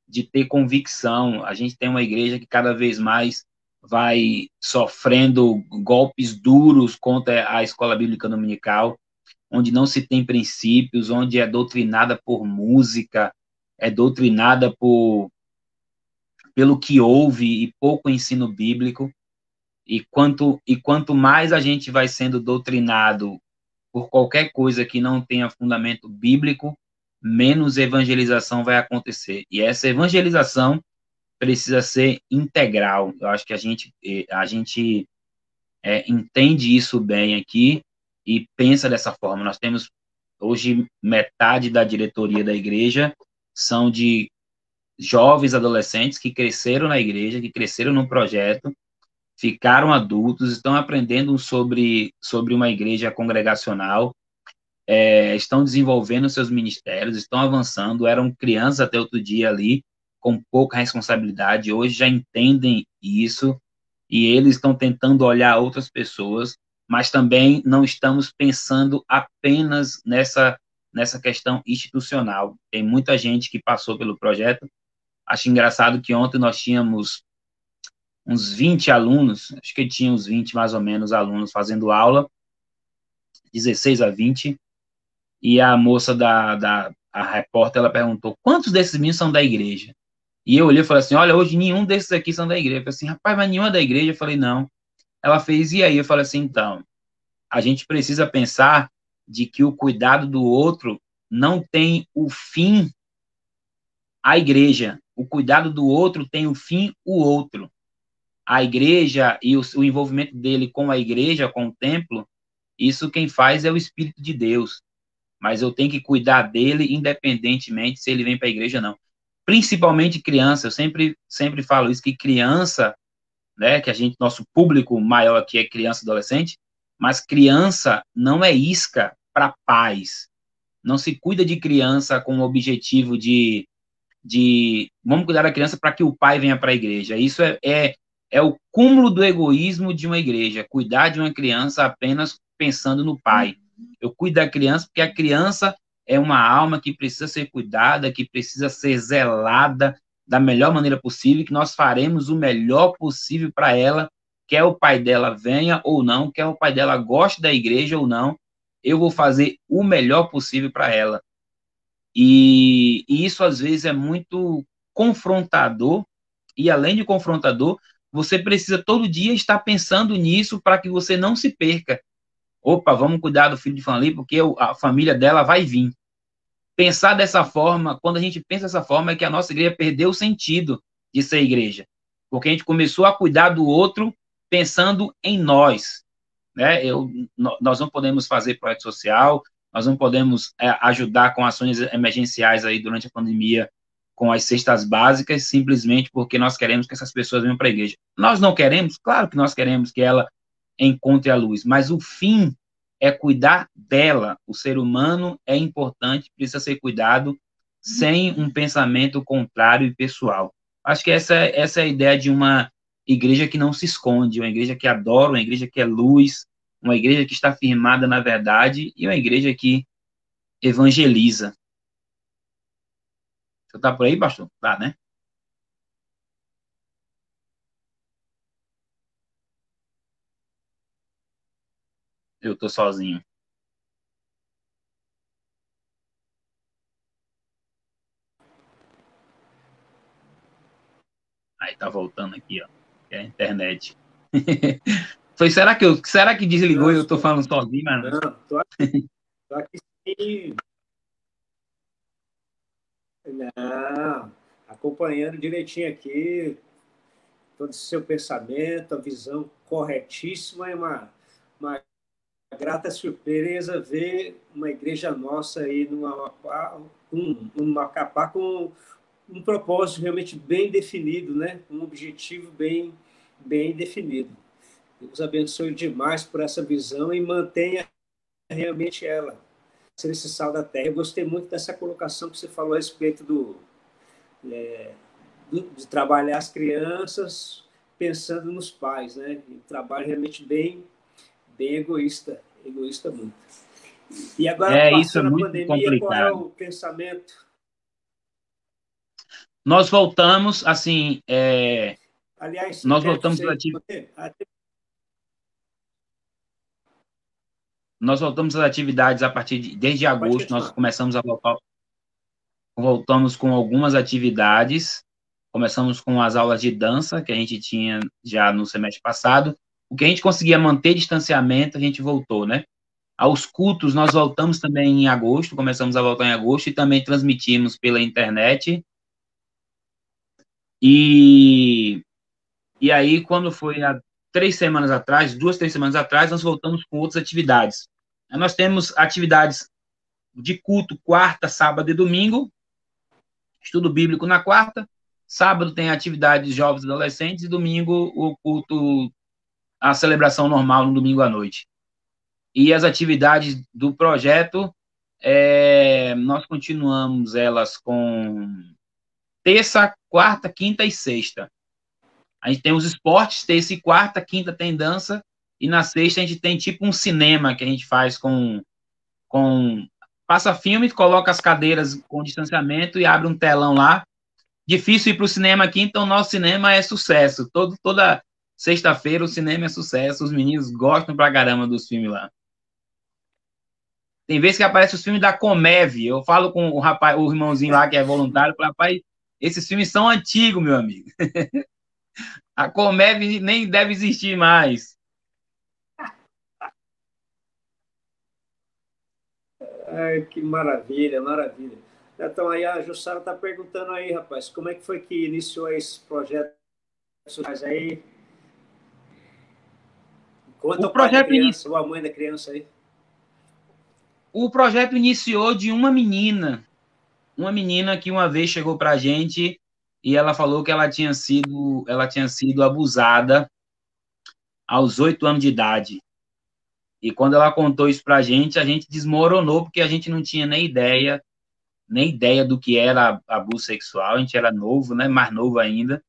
de ter convicção. A gente tem uma igreja que cada vez mais vai sofrendo golpes duros contra a escola bíblica dominical, onde não se tem princípios, onde é doutrinada por música, é doutrinada pelo que ouve e pouco ensino bíblico. E quanto mais a gente vai sendo doutrinado por qualquer coisa que não tenha fundamento bíblico, menos evangelização vai acontecer. E essa evangelização precisa ser integral. Eu acho que a gente entende isso bem aqui e pensa dessa forma. Nós temos hoje metade da diretoria da igreja são de jovens adolescentes que cresceram na igreja, que cresceram no projeto, ficaram adultos, estão aprendendo sobre uma igreja congregacional, estão desenvolvendo seus ministérios, estão avançando, eram crianças até outro dia ali, com pouca responsabilidade, hoje já entendem isso, e eles estão tentando olhar outras pessoas, mas também não estamos pensando apenas nessa questão institucional. Tem muita gente que passou pelo projeto. Acho engraçado que ontem nós tínhamos uns 20 alunos, acho que tinha uns 20 mais ou menos alunos fazendo aula, 16 a 20, e a moça a repórter, ela perguntou: quantos desses meninos são da igreja? E eu olhei e falei assim: olha, hoje nenhum desses aqui são da igreja. Eu falei assim: rapaz, mas nenhum é da igreja? Eu falei: não. Ela fez: e aí? Eu falei assim: então, a gente precisa pensar de que o cuidado do outro não tem o fim a igreja. O cuidado do outro tem o fim o outro. A igreja e o envolvimento dele com a igreja, com o templo, isso quem faz é o Espírito de Deus. Mas eu tenho que cuidar dele independentemente se ele vem para a igreja ou não. Principalmente criança, eu sempre falo isso, que criança, né, que nosso público maior aqui é criança e adolescente, mas criança não é isca para pais. Não se cuida de criança com o objetivo de vamos cuidar da criança para que o pai venha para a igreja. Isso é o cúmulo do egoísmo de uma igreja, cuidar de uma criança apenas pensando no pai. Eu cuido da criança porque a criança é uma alma que precisa ser cuidada, que precisa ser zelada da melhor maneira possível, que nós faremos o melhor possível para ela, quer o pai dela venha ou não, quer o pai dela goste da igreja ou não, eu vou fazer o melhor possível para ela. E isso, às vezes, é muito confrontador, e além de confrontador, você precisa todo dia estar pensando nisso para que você não se perca. Opa, vamos cuidar do filho de família, porque a família dela vai vir. Pensar dessa forma, quando a gente pensa dessa forma, é que a nossa igreja perdeu o sentido de ser igreja. Porque a gente começou a cuidar do outro pensando em nós. Né? Nós não podemos fazer projeto social, nós não podemos ajudar com ações emergenciais aí durante a pandemia, com as cestas básicas, simplesmente porque nós queremos que essas pessoas venham para a igreja. Nós não queremos? Claro que nós queremos que ela encontre a luz, mas o fim é cuidar dela. O ser humano é importante, precisa ser cuidado sem um pensamento contrário e pessoal. Acho que essa é a ideia de uma igreja que não se esconde, uma igreja que adora, uma igreja que é luz, uma igreja que está firmada na verdade e uma igreja que evangeliza. Você está por aí, pastor? Tá, né? Eu estou sozinho. Aí tá voltando aqui, ó. É a internet. Será que desligou e eu estou falando sozinho, mano? Não, tô aqui sim. Não, acompanhando direitinho aqui todo o seu pensamento, a visão corretíssima. É uma grata surpresa ver uma igreja nossa aí numa Macapá com um propósito realmente bem definido, né? Um objetivo bem definido. Deus abençoe demais por essa visão e mantenha realmente ela, ser esse sal da terra. Eu gostei muito dessa colocação que você falou a respeito de trabalhar as crianças pensando nos pais, né? Um trabalho realmente bem egoísta muito. E agora, Isso é passando a muito pandemia, qual é complicado. o pensamento? Nós voltamos, assim, Aliás, nós até voltamos às você. ati- nós voltamos às atividades desde Pode agosto, nós continuar. começamos a voltar, voltamos com algumas atividades, começamos com as aulas de dança, que a gente tinha já no semestre passado, o que a gente conseguia manter distanciamento, a gente voltou, né? Aos cultos, nós voltamos também em agosto, começamos a voltar em agosto, e também transmitimos pela internet, e, e aí, quando foi há 3 semanas atrás, 2, 3 semanas atrás, nós voltamos com outras atividades. Nós temos atividades de culto quarta, sábado e domingo, estudo bíblico na quarta, sábado tem atividades de jovens e adolescentes e domingo o culto, a celebração normal no domingo à noite. E as atividades do projeto, nós continuamos elas com terça, quarta, quinta e sexta. A gente tem os esportes, terça e quarta, quinta tem dança, e na sexta a gente tem tipo um cinema que a gente faz com passa filme, coloca as cadeiras com distanciamento e abre um telão lá. Difícil ir para o cinema aqui, então nosso cinema é sucesso. Toda sexta-feira o cinema é sucesso, os meninos gostam pra caramba dos filmes lá. Tem vezes que aparece os filmes da Comev, eu falo com o rapaz, o irmãozinho lá que é voluntário, falo, rapaz, esses filmes são antigos, meu amigo. A Comev nem deve existir mais. Ai, que maravilha, maravilha. Então, aí a Jussara está perguntando aí, rapaz, como é que foi que iniciou esse projeto aí? Conta O o pai da projeto, criança ou a mãe da criança aí. o projeto iniciou de uma menina que uma vez chegou para a gente e ela falou que ela tinha sido abusada aos 8 anos de idade. E quando ela contou isso para a gente desmoronou, porque a gente não tinha nem ideia do que era abuso sexual, a gente era novo, né, mais novo ainda,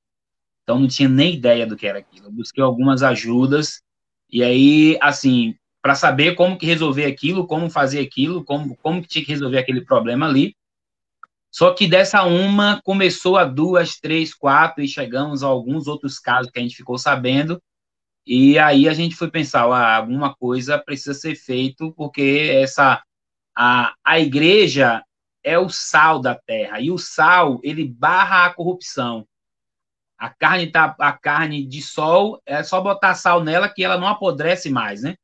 então não tinha nem ideia do que era aquilo. Eu busquei algumas ajudas, e aí, assim, para saber como que resolver aquilo, como fazer aquilo, como que tinha que resolver aquele problema ali. Só que dessa uma começou a duas, três, quatro, e chegamos a alguns outros casos que a gente ficou sabendo, e aí a gente foi pensar, alguma coisa precisa ser feito, porque a igreja é o sal da terra, e o sal, ele barra a corrupção. A carne de sol, é só botar sal nela que ela não apodrece mais, né?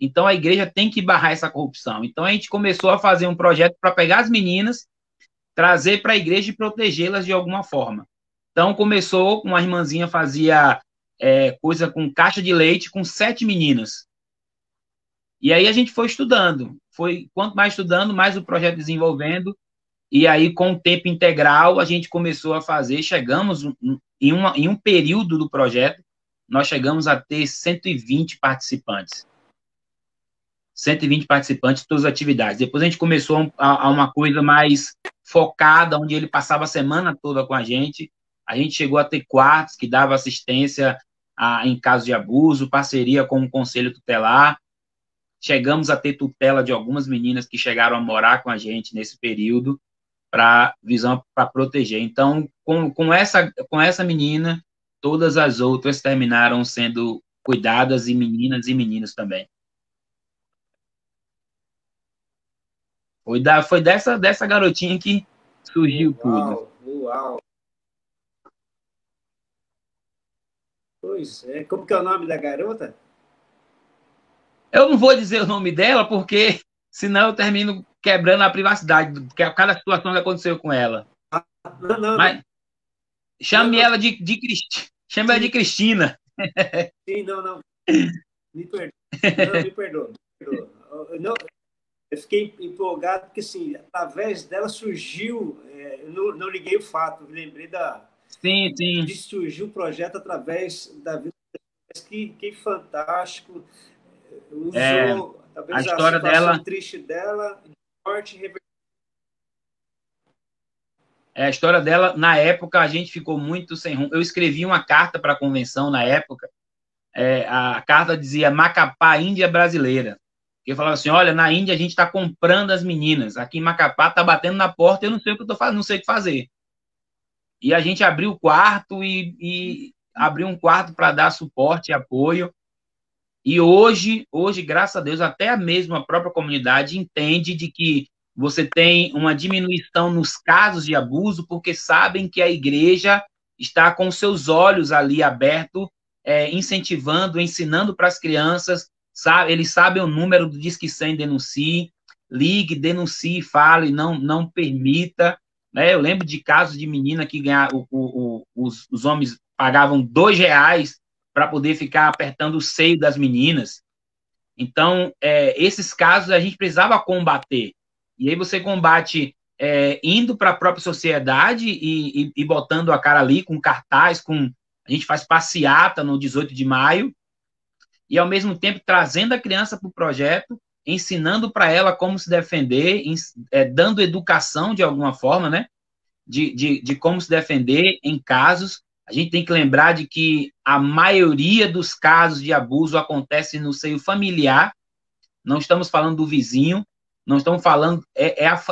Então a igreja tem que barrar essa corrupção. Então a gente começou a fazer um projeto para pegar as meninas, trazer para a igreja e protegê-las de alguma forma. Então começou, uma irmãzinha fazia coisa com caixa de leite com 7 meninas. E aí a gente foi estudando. Quanto mais estudando, mais o projeto desenvolvendo. E aí, com o tempo integral, a gente começou a fazer. Chegamos em um período do projeto, nós chegamos a ter 120 participantes. 120 participantes de todas as atividades. Depois a gente começou a uma coisa mais focada, onde ele passava a semana toda com a gente. A gente chegou a ter quartos que dava assistência em caso de abuso, parceria com o Conselho Tutelar. Chegamos a ter tutela de algumas meninas que chegaram a morar com a gente nesse período, para proteger. Então, com essa menina, todas as outras terminaram sendo cuidadas, e meninos também. Foi dessa garotinha que surgiu tudo. Uau, uau. Pois é. Como que é o nome da garota? Eu não vou dizer o nome dela, porque senão eu termino quebrando a privacidade, porque cada situação que aconteceu com ela. Não, não, não. Mas Não, chame não. ela chame ela de Cristina. Sim, não, não. Me perdoa. Não, me perdoa. Me perdoa. Eu fiquei empolgado porque, assim, através dela surgiu, não liguei o fato, me lembrei Sim, sim. de surgir o projeto através da vida. Que fantástico. É, Usou a talvez a história dela situação triste dela, de morte. a história dela, na época, a gente ficou muito sem rumo. Eu escrevi uma carta para a convenção na época. A carta dizia Macapá, Índia brasileira. Eu falava assim: olha, na Índia a gente está comprando as meninas. Aqui em Macapá está batendo na porta, eu não sei o que eu estou fazendo, não sei o que fazer. E a gente abriu o quarto e abriu um quarto para dar suporte e apoio. E hoje, graças a Deus, até mesmo a própria comunidade entende de que você tem uma diminuição nos casos de abuso, porque sabem que a igreja está com seus olhos ali abertos, incentivando, ensinando para as crianças, sabe, eles sabem o número do Disque 100 denuncie, ligue, denuncie, fale, não permita. Né? Eu lembro de casos de menina que ganharam, os homens pagavam R$ 2 para poder ficar apertando o seio das meninas. Então, esses casos a gente precisava combater. E aí você combate indo para a própria sociedade e botando a cara ali com cartaz, a gente faz passeata no 18 de maio, e ao mesmo tempo trazendo a criança para o projeto, ensinando para ela como se defender, dando educação de alguma forma, né? De como se defender em casos. A gente tem que lembrar de que a maioria dos casos de abuso acontece no seio familiar, não estamos falando do vizinho, não estamos falando,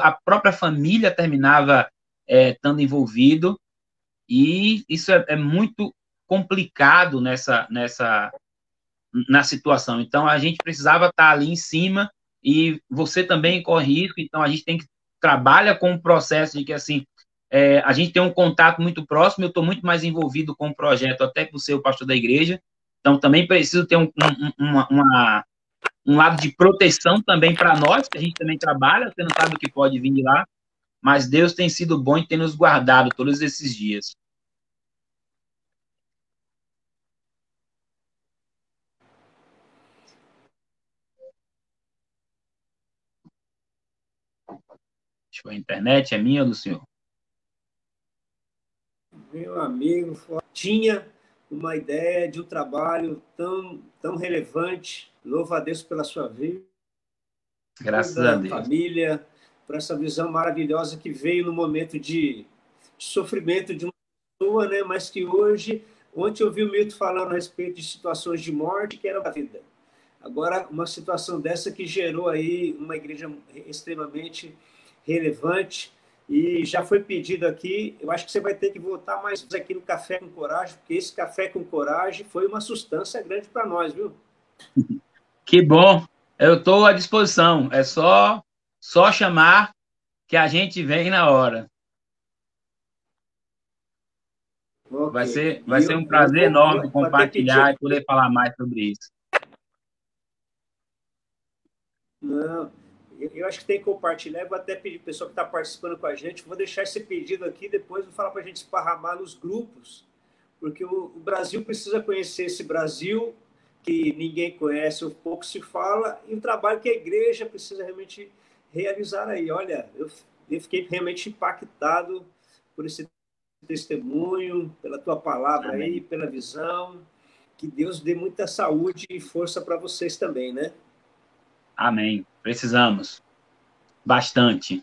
a própria família terminava estando envolvido, e isso é muito complicado na situação. Então, a gente precisava estar ali em cima, e você também corre risco, então a gente tem que trabalha com o processo de que, assim, a gente tem um contato muito próximo, eu estou muito mais envolvido com o projeto, até por ser o pastor da igreja, então também preciso ter um lado de proteção também para nós, que a gente também trabalha, você não sabe o que pode vir de lá, mas Deus tem sido bom e tem nos guardado todos esses dias. A internet é minha ou do senhor? Meu amigo, tinha uma ideia de um trabalho tão relevante. Louvo a Deus pela sua vida, Graças a Deus. família, por essa visão maravilhosa que veio no momento de sofrimento de uma pessoa, né? Mas que hoje, ontem eu vi o Milton falando a respeito de situações de morte que era a vida. Agora, uma situação dessa que gerou aí uma igreja extremamente relevante, e já foi pedido aqui, eu acho que você vai ter que voltar mais aqui no Café com Coragem, porque esse Café com Coragem foi uma sustância grande para nós, viu? Que bom, eu estou à disposição, é só chamar que a gente vem na hora. Okay. Vai ser um prazer enorme compartilhar e poder falar mais sobre isso. Não, eu acho que tem que compartilhar. Eu vou até pedir para o pessoal que está participando com a gente, vou deixar esse pedido aqui, depois vou falar para a gente esparramar nos grupos, porque o Brasil precisa conhecer esse Brasil que ninguém conhece, ou pouco se fala, e o trabalho que a igreja precisa realmente realizar aí. Olha, eu fiquei realmente impactado por esse testemunho, pela tua palavra. Amém. Aí, pela visão. Que Deus dê muita saúde e força para vocês também, né? Amém. Precisamos. Bastante.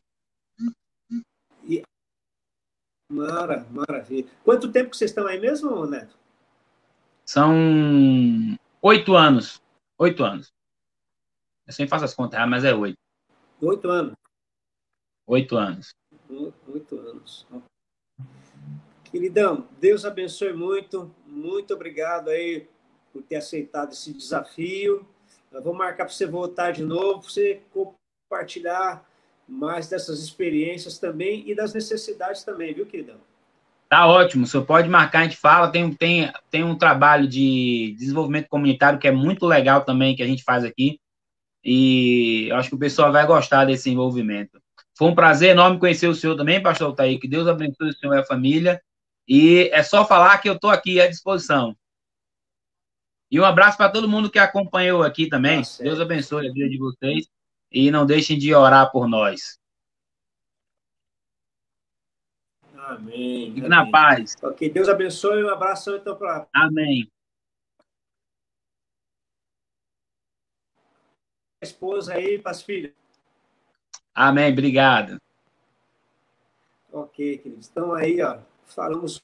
Maravilha. Quanto tempo que vocês estão aí mesmo, Neto? São 8 anos. 8 anos. Eu sempre faço as contas, mas é 8. 8 anos. 8 anos. 8 anos. Queridão, Deus abençoe muito. Muito obrigado aí por ter aceitado esse desafio. Eu vou marcar para você voltar de novo, para você compartilhar mais dessas experiências também e das necessidades também, viu, queridão? Tá ótimo, o senhor pode marcar, a gente fala, tem um trabalho de desenvolvimento comunitário que é muito legal também, que a gente faz aqui, e eu acho que o pessoal vai gostar desse envolvimento. Foi um prazer enorme conhecer o senhor também, pastor Altair, que Deus abençoe o senhor e a família, e é só falar que eu estou aqui à disposição. E um abraço para todo mundo que acompanhou aqui também. Deus abençoe a vida de vocês e não deixem de orar por nós. Amém. Fique na paz. Ok, Deus abençoe. Um abraço então para Amém. a esposa aí, para as filhas. Amém. Obrigado. Ok, queridos. Então aí, ó, falamos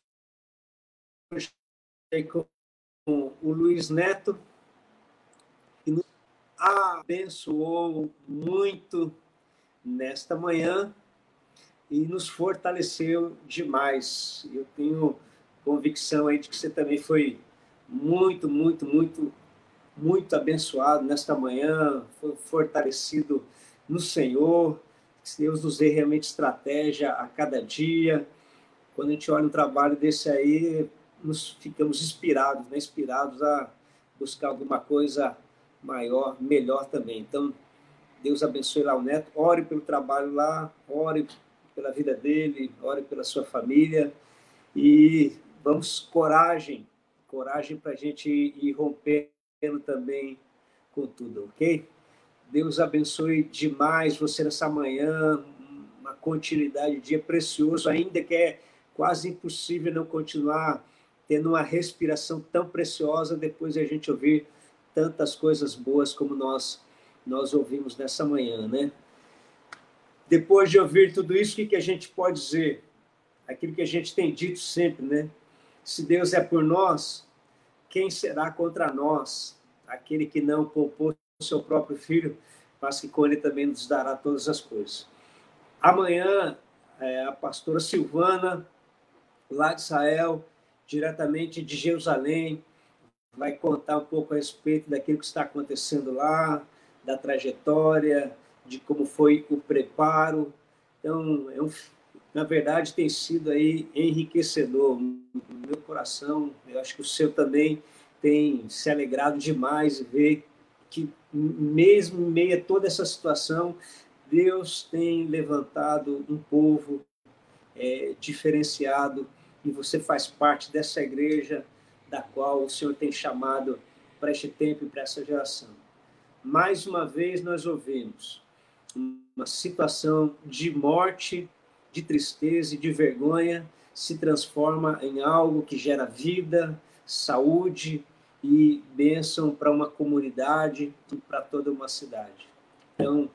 com o Luiz Neto, que nos abençoou muito nesta manhã e nos fortaleceu demais. Eu tenho convicção aí de que você também foi muito, muito, muito, muito abençoado nesta manhã, foi fortalecido no Senhor. Que Deus nos dê realmente estratégia a cada dia. Quando a gente olha um trabalho desse aí, nos ficamos inspirados, né? Inspirados a buscar alguma coisa maior, melhor também. Então, Deus abençoe lá o Neto, ore pelo trabalho lá, ore pela vida dele, ore pela sua família e vamos coragem para a gente ir rompendo também com tudo, ok? Deus abençoe demais você nessa manhã, uma continuidade de dia precioso, ainda que é quase impossível não continuar tendo uma respiração tão preciosa depois de a gente ouvir tantas coisas boas como nós ouvimos nessa manhã, né? Depois de ouvir tudo isso, o que a gente pode dizer? Aquilo que a gente tem dito sempre, né? Se Deus é por nós, quem será contra nós? Aquele que não poupou o seu próprio filho, mas que com ele também nos dará todas as coisas. Amanhã, a pastora Silvana, lá de Israel, diretamente de Jerusalém, vai contar um pouco a respeito daquilo que está acontecendo lá, da trajetória, de como foi o preparo. Então, na verdade, tem sido aí enriquecedor no meu coração. Eu acho que o seu também tem se alegrado demais e ver que, mesmo em meio a toda essa situação, Deus tem levantado um povo diferenciado e você faz parte dessa igreja da qual o Senhor tem chamado para este tempo e para essa geração. Mais uma vez nós ouvimos uma situação de morte, de tristeza e de vergonha se transforma em algo que gera vida, saúde e bênção para uma comunidade e para toda uma cidade. Então,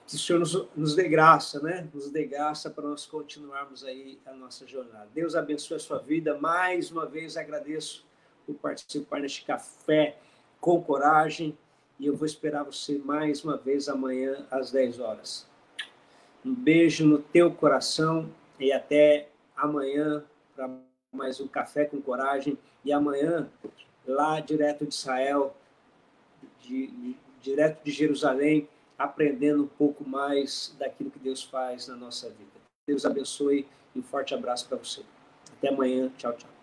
que o Senhor nos dê graça, né? Nos dê graça para nós continuarmos aí a nossa jornada. Deus abençoe a sua vida. Mais uma vez agradeço por participar neste café com coragem e eu vou esperar você mais uma vez amanhã às 10 horas. Um beijo no teu coração e até amanhã para mais um café com coragem. E amanhã, lá direto de Israel, direto de Jerusalém, aprendendo um pouco mais daquilo que Deus faz na nossa vida. Deus abençoe e um forte abraço para você. Até amanhã. Tchau, tchau.